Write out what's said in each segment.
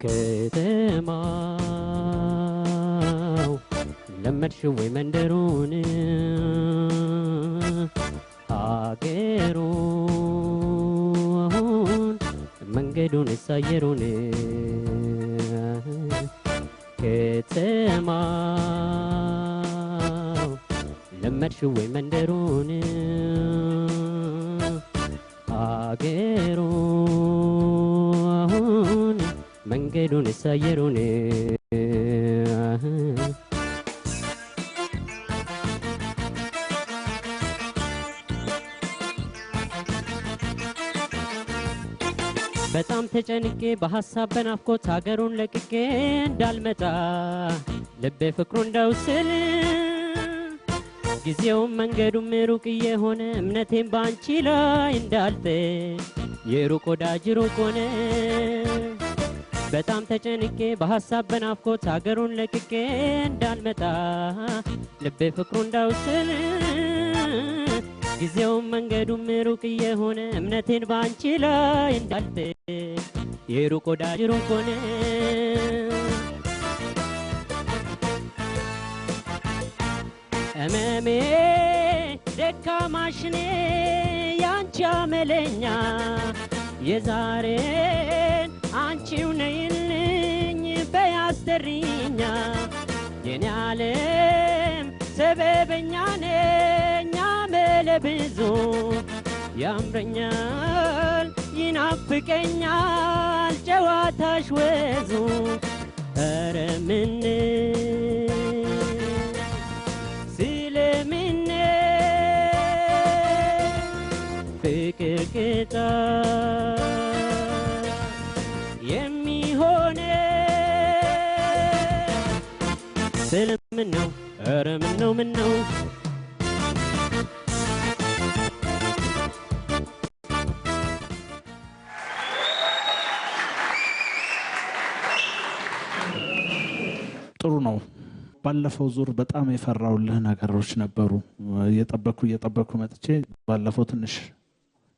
ከተማው ለመድሽው ወይ መንደሩን አገሩን መንገዱን ሳየሩን ከተማው ለመድሽው ወይ መንደሩን አገሩን መንገዱን ሳየሩን በጣም ተጨንቄ በሐሳብ በናፍቆት ሀገሩን ለቅቄ እንዳልመጣ ልቤ ፍቅሩ እንደውስል ጊዜውም መንገዱም ሩቅ የሆነ እምነቴም ባንቺ ላይ እንዳልጥል የሩቅ ወዳጅ ሩቅ ሆነ በጣም ተጨንቄ በሐሳብ በናፍቆት ሀገሩን ለቅቄ እንዳልመጣ ልቤ ፍቅሩ እንደውስል ጊዜውም መንገዱም ሩቅ የሆነ እምነቴን ባንቺ ላይ እንዳልጥል የሩቅ ወዳጅ ሩቅ ሆነ እመሜ ደካማሽኔ ያንቺ አመለኛ የዛሬን አንቺው ነይልኝ በያስደሪኛ የኔ ዓለም ሰበበኛ ነኝ አመለ ብዙ ያምረኛል ይናፍቀኛል ጨዋታሽ ወዙ ኧረ ምን ስለምን ፍቅር ቅጣ የሚሆነ ስለምን ነው ኧረ ምን ነው ጥሩ ነው ባለፈው ዙር በጣም የፈራውልህ ነገሮች ነበሩ እየጠበኩ መጥቼ ባለፈው ትንሽ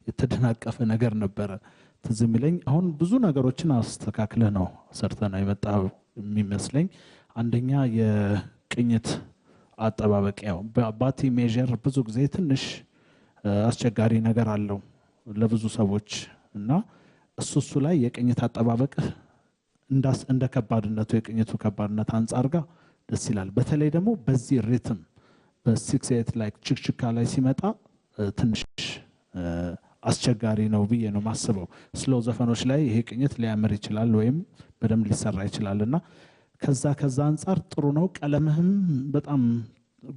የተደናቀፈ ነገር ነበር ትዝ የሚለኝ አሁን ብዙ ነገሮችን አስተካክለህ ነው ሰርተና የመጣው የሚመስለኝ አንደኛ የቅኝት አጠባበቂያው በባቲ ሜጀር ብዙ ጊዜ ትንሽ አስቸጋሪ ነገር አለው ለብዙ ሰዎች እና እሱ ላይ የቅኝት አጠባበቅ እንደ ከባድነቱ የቅኝቱ ከባድነት አንፃር ጋር ደስ ይላል በተለይ ደግሞ በዚህ ሪትም በ6/8 ላይ ችክችካ ላይ ሲመጣ ትንሽ አስቸጋሪ ነው ብዬ ነው ማስበው ስሎው ዘፈኖች ላይ ይሄ ቅኝት ሊያምር ይችላል ወይም በደንብ ሊሰራ ይችላልና ከዛ አንፃር ጥሩ ነው ቀለምህም በጣም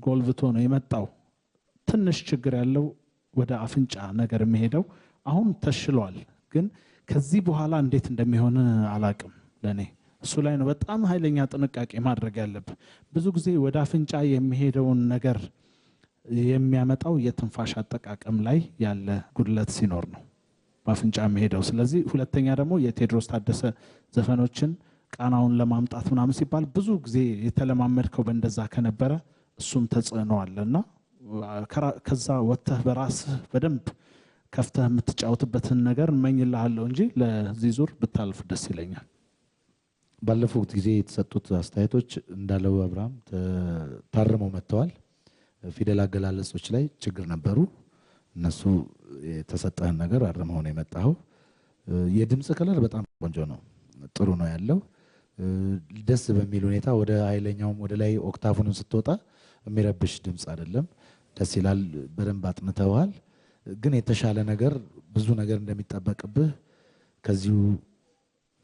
ጎልብቶ ነው የመጣው ትንሽ ችግር ያለው ወደ አፍንጫ ነገር የሚሄደው አሁን ተሽሏል ግን ከዚህ በኋላ እንዴት እንደሚሆን አላቅም ለኔ እሱ ላይ ነው በጣም ኃይለኛ ጥንቃቄ ማድረግ ያለብህ ብዙ ጊዜ ወደ አፍንጫ የሚሄደውን ነገር የሚያመጣው የትንፋሽ አጠቃቀም ላይ ያለ ጉድለት ሲኖር ነው በአፍንጫ የሚሄደው ስለዚህ ሁለተኛ ደግሞ የቴዎድሮስ ታደሰ ዘፈኖችን ቃናውን ለማምጣት ምናምን ሲባል ብዙ ጊዜ የተለማመድከው በእንደዛ ከነበረ እሱም ተጽዕኖ አለና ከዛ ወጥተህ በራስህ በደንብ ከፍተህ የምትጫወትበትን ነገር እመኝልሃለሁ እንጂ ለዚህ ዙር ብታልፍ ደስ ይለኛል ባለፉት ጊዜ የተሰጡት አስተያየቶች እንዳለው አብርሃም ታርመው መጥተዋል ፊደል አገላለጾች ላይ ችግር ነበሩ እነሱ የተሰጠህን ነገር አርመው ነው የመጣው የድምጽ ከለር በጣም ቆንጆ ነው ጥሩ ነው ያለው ደስ በሚል ሁኔታ ወደ ኃይለኛውም ወደ ላይ ኦክታፉን ስትወጣ የሚረብሽ ድምጽ አይደለም ደስ ይላል በደንብ አጥንተዋል ግን የተሻለ ነገር ብዙ ነገር እንደሚጠበቅብህ ከዚሁ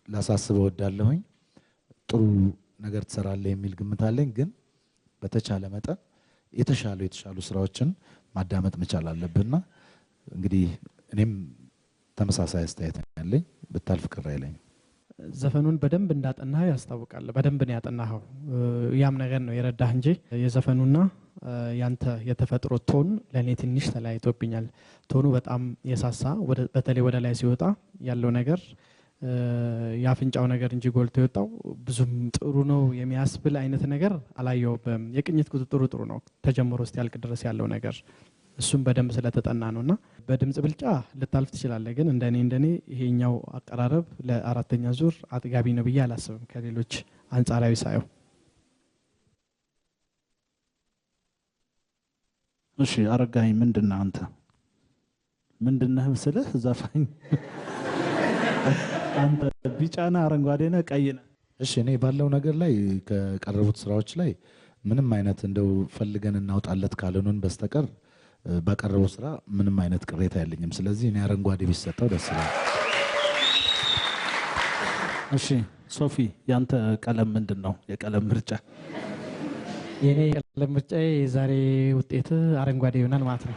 ላሳስበው ወዳለሁኝ ጥሩ ነገር ትሰራለህ የሚል ግምት አለኝ ግን በተቻለ መጠን የተሻሉ ስራዎችን ማዳመጥ መቻል አለብህና እንግዲህ እኔም ተመሳሳይ አስተያየት ያለኝ ብታልፍ ቅር አይለኝም ዘፈኑን በደንብ እንዳጠናህ ያስታውቃል በደንብ ነው ያጠናኸው ያም ነገር ነው የረዳህ እንጂ የዘፈኑና ያንተ የተፈጥሮ ቶን ለኔ ትንሽ ተለያይቶብኛል ቶኑ በጣም የሳሳ በተለይ ወደ ላይ ሲወጣ ያለው ነገር ያፍንጫው ነገር እንጂ ጎልቶ የወጣው ብዙም ጥሩ ነው የሚያስብል አይነት ነገር አላየውም የቅኝት ቁጥጥሩ ጥሩ ነው ተጀምሮ እስቲ ያልቅ ድረስ ያለው ነገር እሱም በደንብ ስለተጠና ነውና በድምጽ ብልጫ ልታልፍ ትችላለህ። ግን እንደኔ ይሄኛው አቀራረብ ለአራተኛ ዙር አጥጋቢ ነው ብዬ አላስብም ከሌሎች አንጻራዊ ሳየው። እሺ አረጋኸኝ ምንድነህ አንተ? ምንድነህ ምስልህ ዘፋኝ? አንተ ቢጫና አረንጓዴ ነህ ቀይ ነህ። እሺ እኔ ባለው ነገር ላይ ከቀረቡት ስራዎች ላይ ምንም አይነት እንደው ፈልገን እናውጣለት ካልሆነን በስተቀር ባቀረበው ስራ ምንም አይነት ቅሬታ የለኝም። ስለዚህ እኔ አረንጓዴ ቢሰጠው ደስ ይላል። እሺ ሶፊ ያንተ ቀለም ምንድነው? የቀለም ምርጫ? የኔ ቀለም ምርጫ የዛሬ ውጤት አረንጓዴ ይሆናል ማለት ነው።